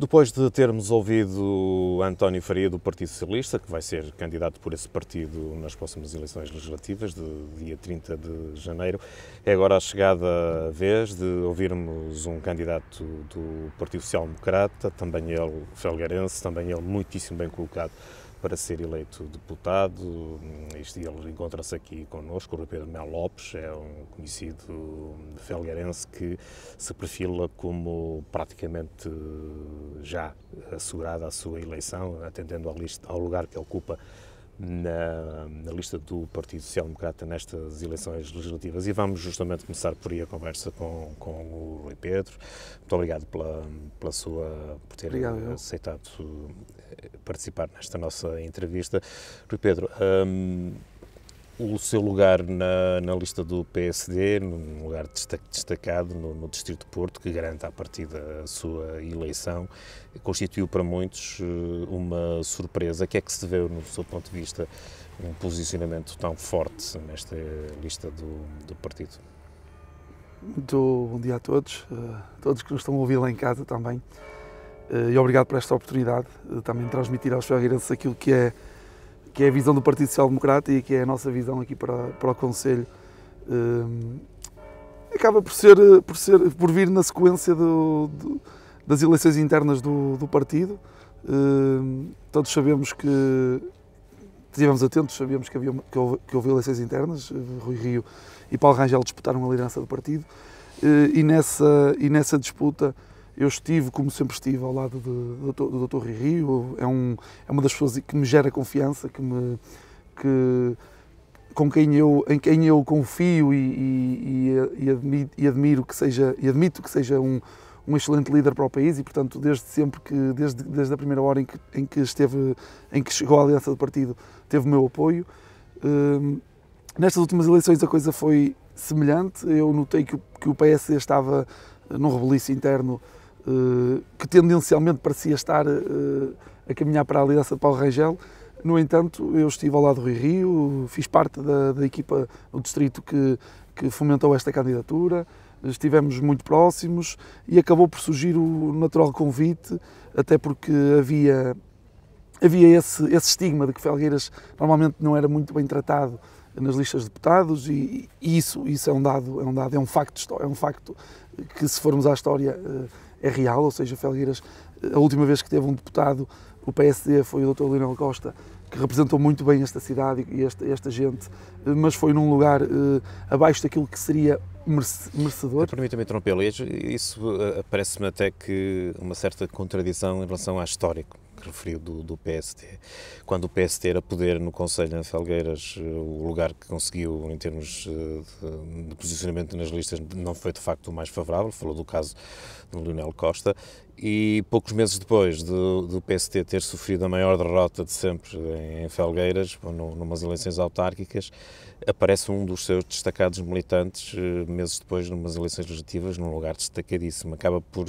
Depois de termos ouvido António Faria, do Partido Socialista, que vai ser candidato por esse partido nas próximas eleições legislativas, de dia 30 de janeiro, é agora a chegada a vez de ouvirmos um candidato do Partido Social Democrata, também ele felgueirense, também ele muitíssimo bem colocado para ser eleito deputado. Ele encontra-se aqui connosco, o Rui Pedro Melo Lopes, é um conhecido felgueirense que se perfila como praticamente já assegurada a sua eleição, atendendo ao lugar que ocupa na lista do Partido Social Democrata nestas eleições legislativas. E vamos justamente começar por aí a conversa com o Rui Pedro. Muito obrigado por ter aceitado participar nesta nossa entrevista. Rui Pedro, o seu lugar na lista do PSD, num lugar destacado no Distrito de Porto, que garante à partida a sua eleição, constituiu para muitos uma surpresa. O que é que se deveu, no seu ponto de vista, um posicionamento tão forte nesta lista do partido? Muito bom dia a todos que nos estão a ouvir lá em casa também, e obrigado por esta oportunidade de também transmitir aos felgueirenses aquilo que é a visão do Partido Social Democrata e que é a nossa visão aqui para o Conselho. Acaba por vir na sequência das eleições internas do partido. Todos sabemos que estivemos atentos, sabíamos que houve eleições internas. Rui Rio e Paulo Rangel disputaram a liderança do partido, e nessa disputa eu estive, como sempre estive, ao lado do Dr. Rui Rio. É uma das pessoas que me gera confiança, em quem eu confio e admito que seja um excelente líder para o país, e portanto desde a primeira hora em que chegou à liderança do partido teve o meu apoio. Nestas últimas eleições a coisa foi semelhante. Eu notei que o PSD estava num rebuliço interno que tendencialmente parecia estar a caminhar para a liderança de Paulo Rangel. No entanto, eu estive ao lado do Rui Rio, fiz parte da equipa do distrito que fomentou esta candidatura, estivemos muito próximos e acabou por surgir o natural convite, até porque havia esse estigma de que Felgueiras normalmente não era muito bem tratado nas listas de deputados, e isso é um dado, é um facto que, se formos à história, é real. Ou seja, Felgueiras, a última vez que teve um deputado, o PSD, foi o Dr. Lionel Costa, que representou muito bem esta cidade e esta gente, mas foi num lugar abaixo daquilo que seria merecedor. Permita-me interrompê-lo, isso parece-me até que uma certa contradição em relação à história que referiu do PSD. Quando o PSD era poder no Conselho de Felgueiras, o lugar que conseguiu em termos de posicionamento nas listas não foi de facto o mais favorável. Falou do caso do Lionel Costa, e poucos meses depois do PSD ter sofrido a maior derrota de sempre em Felgueiras, numas eleições autárquicas, aparece um dos seus destacados militantes, meses depois, numas eleições legislativas, num lugar destacadíssimo. Acaba por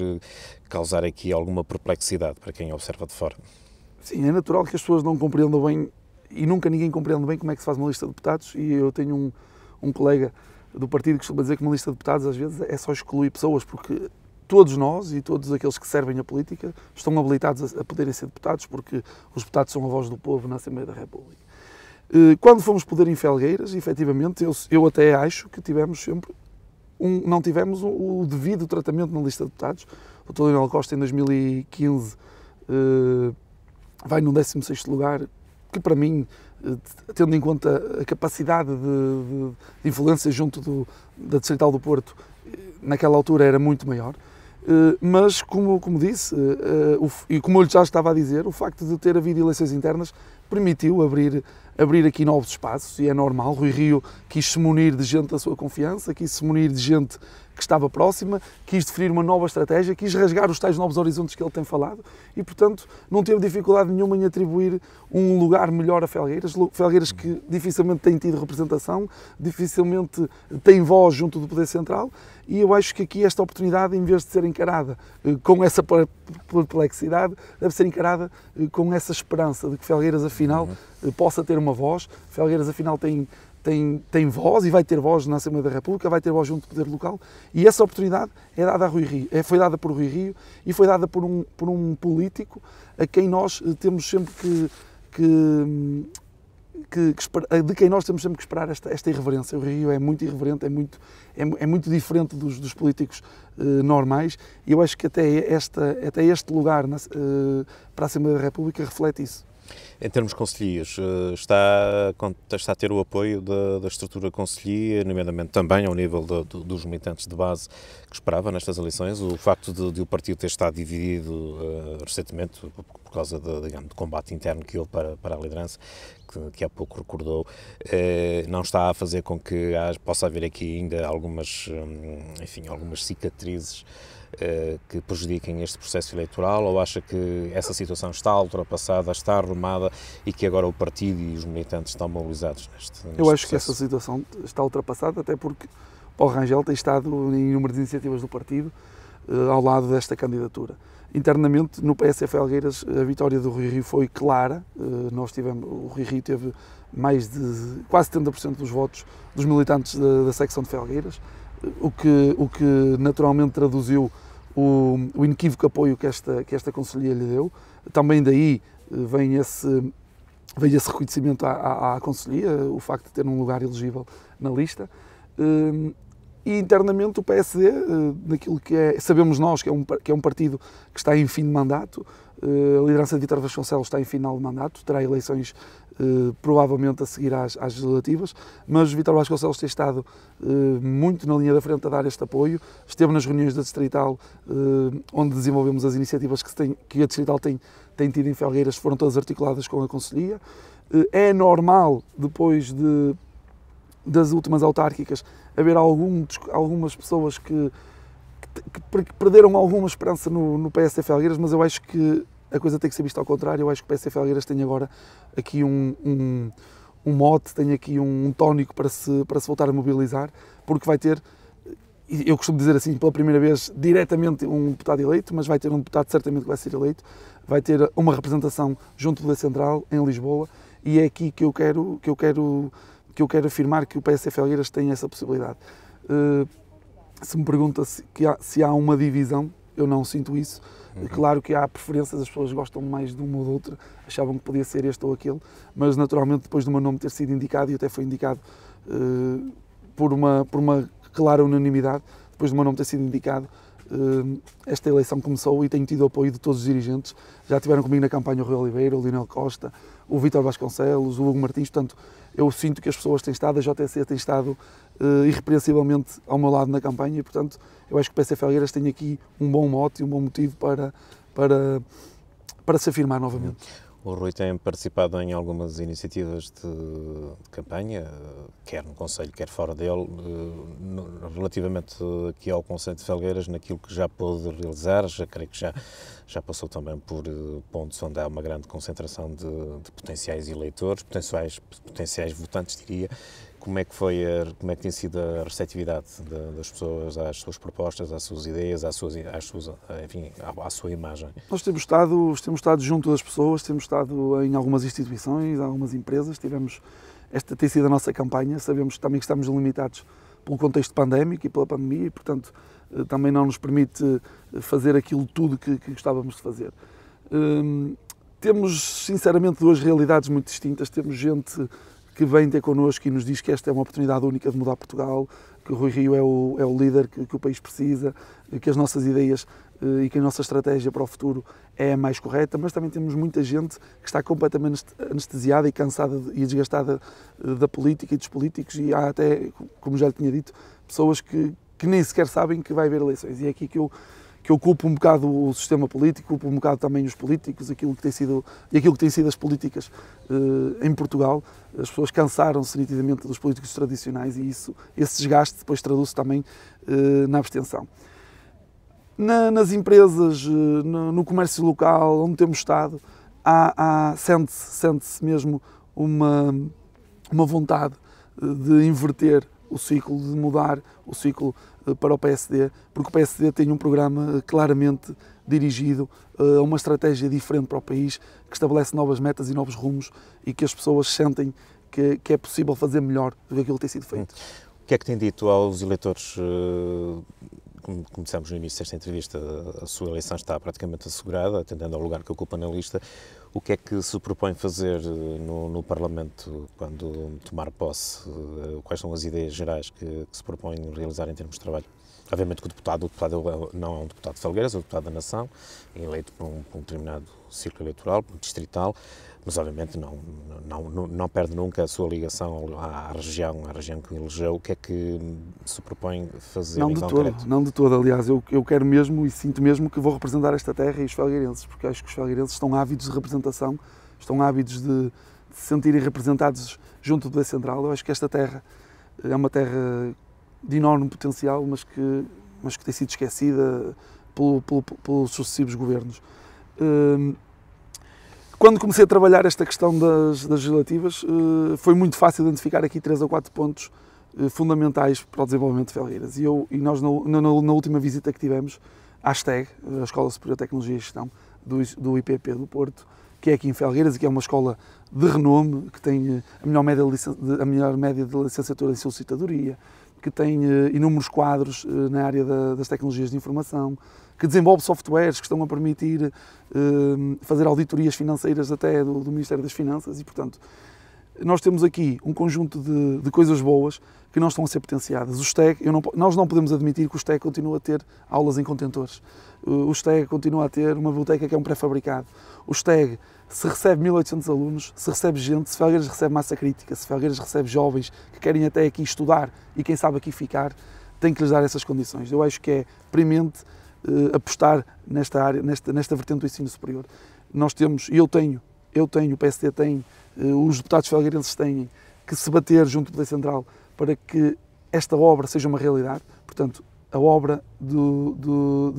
causar aqui alguma perplexidade para quem observa de fora. Sim, é natural que as pessoas não compreendam bem, e nunca ninguém compreende bem, como é que se faz uma lista de deputados. E eu tenho um colega do partido que costuma dizer que uma lista de deputados às vezes é só excluir pessoas, porque todos nós e todos aqueles que servem a política estão habilitados a poderem ser deputados, porque os deputados são a voz do povo na Assembleia da República. Quando fomos poder em Felgueiras, efetivamente, eu até acho que não tivemos o devido tratamento na lista de deputados. O Dr. Lionel Costa, em 2015, vai no 16º lugar, que para mim, tendo em conta a capacidade de influência junto da Distrital do Porto, naquela altura era muito maior. Mas, como disse, e como eu lhe já estava a dizer, o facto de ter havido eleições internas permitiu abrir aqui novos espaços, e é normal. Rui Rio quis se munir de gente da sua confiança, quis se munir de gente que estava próxima, quis definir uma nova estratégia, quis rasgar os tais novos horizontes que ele tem falado, e portanto não teve dificuldade nenhuma em atribuir um lugar melhor a Felgueiras. Felgueiras que dificilmente tem tido representação, dificilmente tem voz junto do Poder Central, e eu acho que aqui esta oportunidade, em vez de ser encarada com essa perplexidade, deve ser encarada com essa esperança de que Felgueiras afinal possa ter uma voz. Felgueiras afinal tem tem voz e vai ter voz na Assembleia da República, vai ter voz junto do poder local, e essa oportunidade é dada a Rui Rio, foi dada por Rui Rio e foi dada por um político a quem nós temos sempre de quem nós temos sempre que esperar esta irreverência. O Rui Rio é muito irreverente, é muito diferente dos políticos normais, e eu acho que até este lugar para a Assembleia da República reflete isso. Em termos concelhios, está a ter o apoio da estrutura concelhia, nomeadamente também ao nível dos militantes de base que esperava nestas eleições? O facto de o partido ter estado dividido recentemente por causa do combate interno que houve para a liderança, que há pouco recordou, não está a fazer com que possa haver aqui ainda algumas cicatrizes que prejudiquem este processo eleitoral, ou acha que essa situação está ultrapassada, está arrumada e que agora o partido e os militantes estão mobilizados neste Eu acho processo? que essa situação está ultrapassada, até porque Paulo Rangel tem estado em inúmeras iniciativas do partido ao lado desta candidatura. Internamente, no PS Felgueiras, a vitória do Rui Rio foi clara. O Rui Rio teve mais de quase 70% dos votos dos militantes da secção de Felgueiras, o que naturalmente traduziu o inequívoco apoio que esta conselhia lhe deu. Também daí vem esse reconhecimento à conselhia, o facto de ter um lugar elegível na lista. E internamente o PSD, naquilo que sabemos nós que é um partido que está em fim de mandato, a liderança de Vítor Vasconcelos está em final de mandato, terá eleições provavelmente a seguir às legislativas, mas Vítor Vasconcelos tem estado muito na linha da frente a dar este apoio, esteve nas reuniões da Distrital, onde desenvolvemos as iniciativas que a Distrital tem tido em Felgueiras, foram todas articuladas com a Conselhia. É normal, depois das últimas autárquicas, haver algumas pessoas que perderam alguma esperança no PSD Felgueiras, mas eu acho que a coisa tem que ser vista ao contrário. Eu acho que o PSD Felgueiras tem agora aqui um mote, tem aqui um tónico para se voltar a mobilizar, porque vai ter, eu costumo dizer assim, pela primeira vez, diretamente um deputado eleito, mas vai ter um deputado certamente que vai ser eleito, vai ter uma representação junto da Central, em Lisboa, e é aqui que eu quero afirmar que o PSD Felgueiras tem essa possibilidade. Se me pergunta se há uma divisão, eu não sinto isso. Claro que há preferências, as pessoas gostam mais de uma ou de outra, achavam que podia ser este ou aquele, mas naturalmente depois do meu nome ter sido indicado, e até foi indicado por uma clara unanimidade, depois do meu nome ter sido indicado, esta eleição começou e tenho tido o apoio de todos os dirigentes. Já estiveram comigo na campanha o Rui Oliveira, o Lionel Costa, o Vítor Vasconcelos, o Hugo Martins, portanto eu sinto que as pessoas têm estado, a JTC tem estado irrepreensivelmente ao meu lado na campanha, e portanto eu acho que o PSD Felgueiras tem aqui um bom mote e um bom motivo para se afirmar novamente. O Rui tem participado em algumas iniciativas de campanha, quer no Conselho, quer fora dele, relativamente aqui ao Conselho de Felgueiras, naquilo que já pôde realizar, creio que já passou também por pontos onde há uma grande concentração de potenciais eleitores, potenciais votantes, diria. Como é que tem sido a receptividade das pessoas às suas propostas, às suas ideias, enfim, à sua imagem? Nós temos estado junto das pessoas, temos estado em algumas instituições, algumas empresas, esta tem sido a nossa campanha, sabemos também que estamos limitados pelo contexto pandémico e pela pandemia, e portanto também não nos permite fazer aquilo tudo que gostávamos de fazer. Temos sinceramente duas realidades muito distintas. Temos gente que vem ter connosco e nos diz que esta é uma oportunidade única de mudar Portugal, que o Rui Rio é o líder que o país precisa, que as nossas ideias e que a nossa estratégia para o futuro é a mais correta, mas também temos muita gente que está completamente anestesiada e cansada e desgastada da política e dos políticos, e há até, como já lhe tinha dito, pessoas que nem sequer sabem que vai haver eleições, e é aqui que eu culpo um bocado o sistema político, culpo um bocado também os políticos, aquilo que tem sido as políticas em Portugal. As pessoas cansaram-se nitidamente dos políticos tradicionais, e esse desgaste depois traduz-se também na abstenção. Nas empresas, no comércio local, onde temos estado, sente-se mesmo uma vontade de inverter o ciclo, de mudar o ciclo para o PSD, porque o PSD tem um programa claramente dirigido a uma estratégia diferente para o país, que estabelece novas metas e novos rumos, e que as pessoas sentem que é possível fazer melhor do que aquilo que tem sido feito. O que é que tem dito aos eleitores? Como dissemos no início desta entrevista, a sua eleição está praticamente assegurada, atendendo ao lugar que ocupa na lista. O que é que se propõe fazer no Parlamento quando tomar posse? Quais são as ideias gerais que se propõe realizar em termos de trabalho? Obviamente que o deputado não é um deputado de Felgueiras, é um deputado da nação, eleito por um determinado círculo eleitoral, distrital, mas obviamente não perde nunca a sua ligação à região que o elegeu. O que é que se propõe fazer em concreto? Não de todo, aliás, eu quero mesmo e sinto mesmo que vou representar esta terra e os felgueirenses, porque acho que os felgueirenses estão ávidos de representação, estão ávidos de se sentirem representados junto do poder central. Eu acho que esta terra é uma terra de enorme potencial, mas que tem sido esquecida pelos sucessivos governos. Quando comecei a trabalhar esta questão das legislativas, foi muito fácil identificar aqui 3 ou 4 pontos fundamentais para o desenvolvimento de Felgueiras. E nós, na última visita que tivemos à STEG, a Escola Superior de Tecnologia e Gestão, do IPP do Porto, que é aqui em Felgueiras e que é uma escola de renome, que tem a melhor média de licenciatura em solicitadoria, que tem inúmeros quadros na área das tecnologias de informação, que desenvolve softwares que estão a permitir fazer auditorias financeiras até do Ministério das Finanças e, portanto, nós temos aqui um conjunto de coisas boas que não estão a ser potenciadas. O STEG, nós não podemos admitir que o STEG continue a ter aulas em contentores. O STEG continua a ter uma biblioteca que é um pré-fabricado. O STEG, se recebe 1800 alunos, se recebe gente, se Felgueiras recebe massa crítica, se Felgueiras recebe jovens que querem até aqui estudar e quem sabe aqui ficar, tem que lhes dar essas condições. Eu acho que é premente apostar nesta área, nesta vertente do ensino superior. Nós temos, eu tenho, o PSD tem, os deputados felgueirenses têm que se bater junto do Poder Central para que esta obra seja uma realidade. Portanto, a obra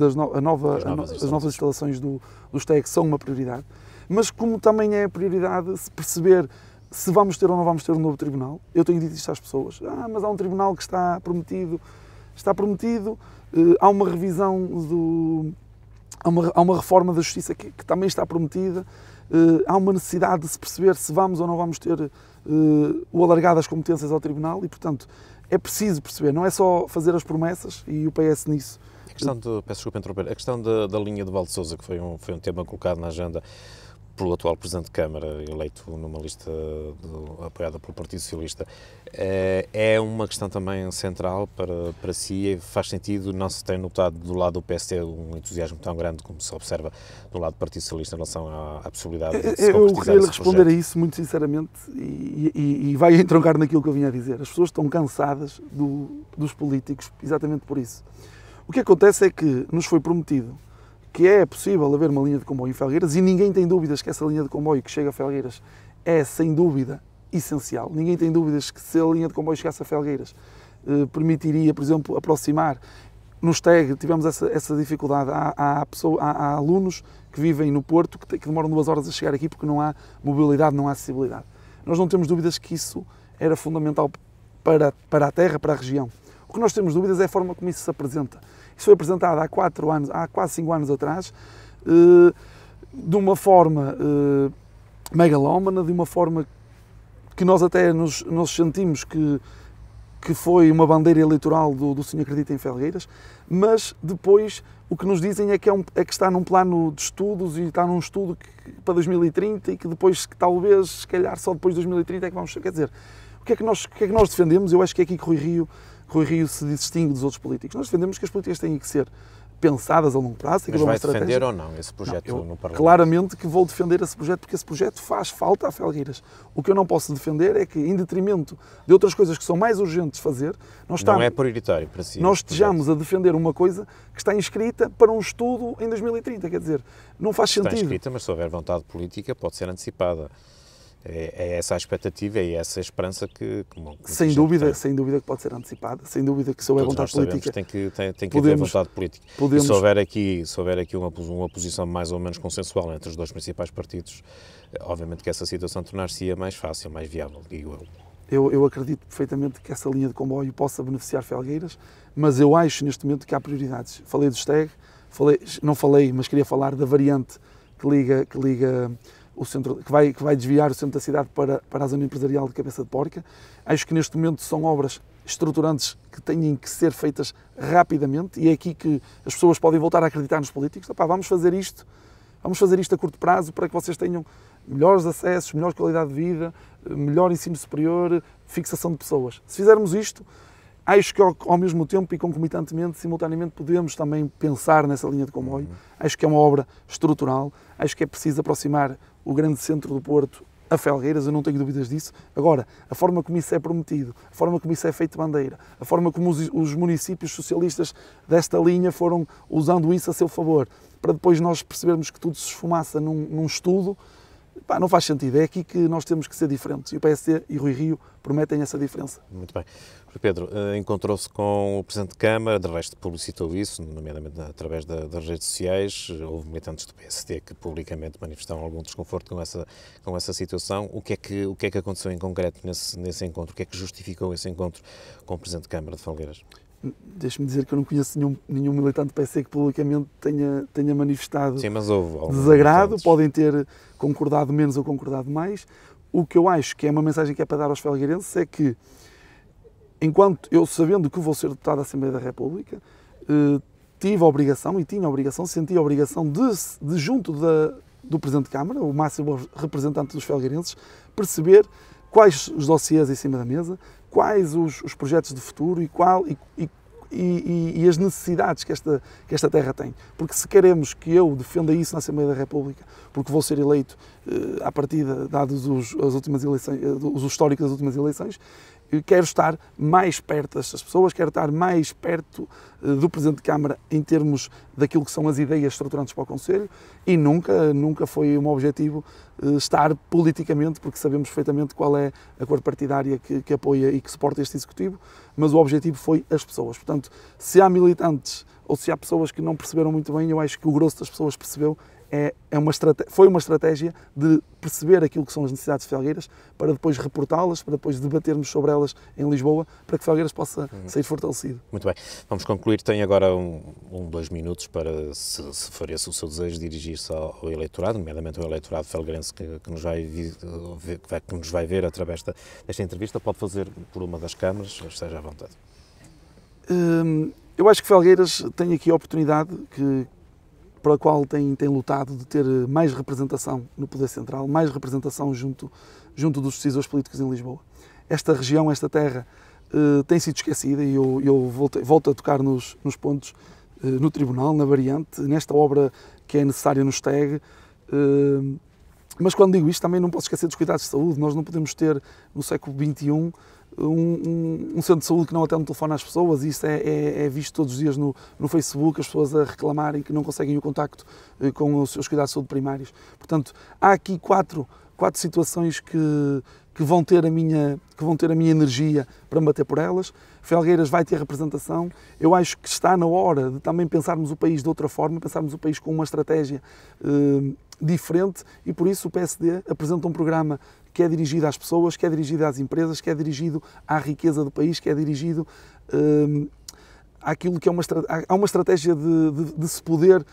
as novas instalações do STEG são uma prioridade, mas como também é prioridade se perceber se vamos ter ou não vamos ter um novo tribunal. Eu tenho dito isto às pessoas, mas há um tribunal que está prometido, há uma revisão, há uma reforma da justiça que também está prometida, há uma necessidade de se perceber se vamos ou não vamos ter o alargar das competências ao tribunal e, portanto, é preciso perceber, não é só fazer as promessas e o PS nisso. Peço desculpa interromper, a questão da linha de Val de Sousa, que foi um tema colocado na agenda pelo atual Presidente de Câmara, eleito numa lista apoiada pelo Partido Socialista, é uma questão também central para si? Faz sentido? Não se tem notado do lado do PSD um entusiasmo tão grande como se observa do lado do Partido Socialista em relação à possibilidade de se concretizar esse responder projeto? a isso muito sinceramente e vai entroncar naquilo que eu vinha a dizer. As pessoas estão cansadas dos políticos exatamente por isso. O que acontece é que nos foi prometido que é possível haver uma linha de comboio em Felgueiras e ninguém tem dúvidas que essa linha de comboio que chega a Felgueiras é, sem dúvida, essencial. Ninguém tem dúvidas que se a linha de comboio chegasse a Felgueiras permitiria, por exemplo, aproximar. No STEG tivemos essa dificuldade. Há alunos que vivem no Porto que demoram 2 horas a chegar aqui porque não há mobilidade, não há acessibilidade. Nós não temos dúvidas que isso era fundamental para a terra, para a região. O que nós temos dúvidas é a forma como isso se apresenta. Isso foi apresentado há quase 5 anos atrás, de uma forma megalómana, de uma forma que nós até nos sentimos que foi uma bandeira eleitoral do Sim Acredita em Felgueiras, mas depois o que nos dizem é que está num plano de estudos e está num estudo para 2030 e que depois, que talvez, se calhar, só depois de 2030 é que vamos... Quer dizer, o que é que nós defendemos? Eu acho que é aqui que Rui Rio se distingue dos outros políticos. Nós defendemos que as políticas têm que ser pensadas a longo prazo. Mas vai defender ou não esse projeto no Parlamento? Claramente que vou defender esse projeto, porque esse projeto faz falta a Felgueiras. O que eu não posso defender é que, em detrimento de outras coisas que são mais urgentes de fazer, não é prioritário para si. Nós estejamos a defender uma coisa que está inscrita para um estudo em 2030. Quer dizer, não faz sentido. Está inscrita, mas se houver vontade política pode ser antecipada. É essa a expectativa e é essa a esperança que sem dúvida que pode ser antecipada, sem dúvida que se houver vontade política... Tem que haver vontade política. E se houver aqui uma posição mais ou menos consensual entre os dois principais partidos, obviamente que essa situação tornar-se-ia mais fácil, mais viável, digo eu. Eu acredito perfeitamente que essa linha de comboio possa beneficiar Felgueiras, mas eu acho neste momento que há prioridades. Falei do STEG, não falei, mas queria falar da variante que liga que vai desviar o centro da cidade para a zona empresarial de Cabeça de Porca. Acho que neste momento são obras estruturantes que têm que ser feitas rapidamente e é aqui que as pessoas podem voltar a acreditar nos políticos. Epá, vamos fazer isto a curto prazo para que vocês tenham melhores acessos, melhor qualidade de vida, melhor ensino superior, fixação de pessoas. Se fizermos isto, acho que ao mesmo tempo e concomitantemente, simultaneamente, podemos também pensar nessa linha de comboio. Acho que é uma obra estrutural, acho que é preciso aproximar o grande centro do Porto a Felgueiras, eu não tenho dúvidas disso. Agora, a forma como isso é prometido, a forma como isso é feito bandeira, a forma como os municípios socialistas desta linha foram usando isso a seu favor, para depois nós percebermos que tudo se esfumaça num estudo, pá, não faz sentido. É aqui que nós temos que ser diferentes. E o PSD e Rui Rio prometem essa diferença. Muito bem. Rui Pedro, encontrou-se com o Presidente de Câmara, de resto publicitou isso, nomeadamente através das redes sociais. Houve militantes do PSD que publicamente manifestaram algum desconforto com essa situação. O que é que aconteceu em concreto nesse encontro? O que é que justificou esse encontro com o Presidente de Câmara de Felgueiras? Deixe-me dizer que eu não conheço nenhum militante do PSD que publicamente tenha manifestado. Sim, mas houve desagrado, podem ter concordado menos ou concordado mais. O que eu acho que é uma mensagem que é para dar aos felgueirenses é que, enquanto eu, sabendo que vou ser deputado da Assembleia da República, tive a obrigação, senti a obrigação de junto do Presidente de Câmara, o máximo representante dos felgueirenses, perceber quais os dossiês em cima da mesa, quais os projetos de futuro e as necessidades que esta terra tem. Porque se queremos que eu defenda isso na Assembleia da República, porque vou ser eleito à partida, dados os históricos das últimas eleições, quero estar mais perto destas pessoas, quero estar mais perto do Presidente de Câmara em termos daquilo que são as ideias estruturantes para o Conselho e nunca foi o meu objetivo estar politicamente, porque sabemos perfeitamente qual é a cor partidária que apoia e que suporta este Executivo, mas o objetivo foi as pessoas. Portanto, se há militantes ou se há pessoas que não perceberam muito bem, eu acho que o grosso das pessoas percebeu. Foi uma estratégia de perceber aquilo que são as necessidades de Felgueiras para depois reportá-las, para depois debatermos sobre elas em Lisboa, para que Felgueiras possa sair fortalecido. Muito bem. Vamos concluir. Tem agora 2 minutos para, se for esse o seu desejo, dirigir-se ao eleitorado, nomeadamente ao eleitorado felgueirense que nos vai ver através desta entrevista. Pode fazer por uma das câmaras, esteja à vontade. Eu acho que Felgueiras tem aqui a oportunidade para a qual tem lutado de ter mais representação no Poder Central, mais representação junto dos decisores políticos em Lisboa. Esta região, esta terra, tem sido esquecida e eu volto a tocar nos pontos, no Tribunal, na variante, nesta obra que é necessária no STEG. Mas quando digo isto, também não posso esquecer dos cuidados de saúde. Nós não podemos ter, no século XXI, um centro de saúde que não atende o telefone às pessoas, e isso é visto todos os dias no Facebook, as pessoas a reclamarem que não conseguem o contacto com os seus cuidados de saúde primários. Portanto, há aqui quatro situações que vão ter a minha energia para me bater por elas. Felgueiras vai ter representação. Eu acho que está na hora de também pensarmos o país de outra forma, pensarmos o país com uma estratégia diferente, e por isso o PSD apresenta um programa que é dirigido às pessoas, que é dirigido às empresas, que é dirigido à riqueza do país, que é dirigido àquilo que é uma estratégia de se poder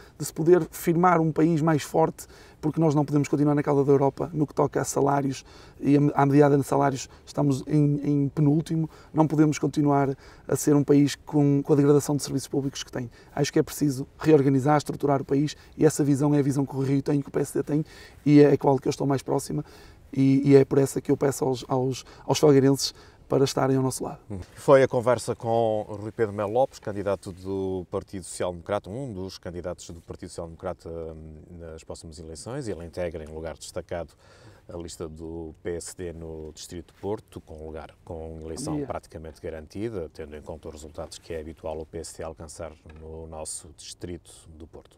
firmar um país mais forte, porque nós não podemos continuar na cauda da Europa no que toca a salários, e à mediada de salários estamos em penúltimo. Não podemos continuar a ser um país com a degradação de serviços públicos que tem. Acho que é preciso reorganizar, estruturar o país, e essa visão é a visão que o Rio tem, que o PSD tem, e é a qual que eu estou mais próxima, e é por essa que eu peço aos felgueirenses para estarem ao nosso lado. Foi a conversa com Rui Pedro Melo Lopes, candidato do Partido Social Democrata, um dos candidatos do Partido Social Democrata nas próximas eleições. Ele integra em lugar destacado a lista do PSD no Distrito de Porto, com eleição praticamente garantida, tendo em conta os resultados que é habitual o PSD alcançar no nosso Distrito do Porto.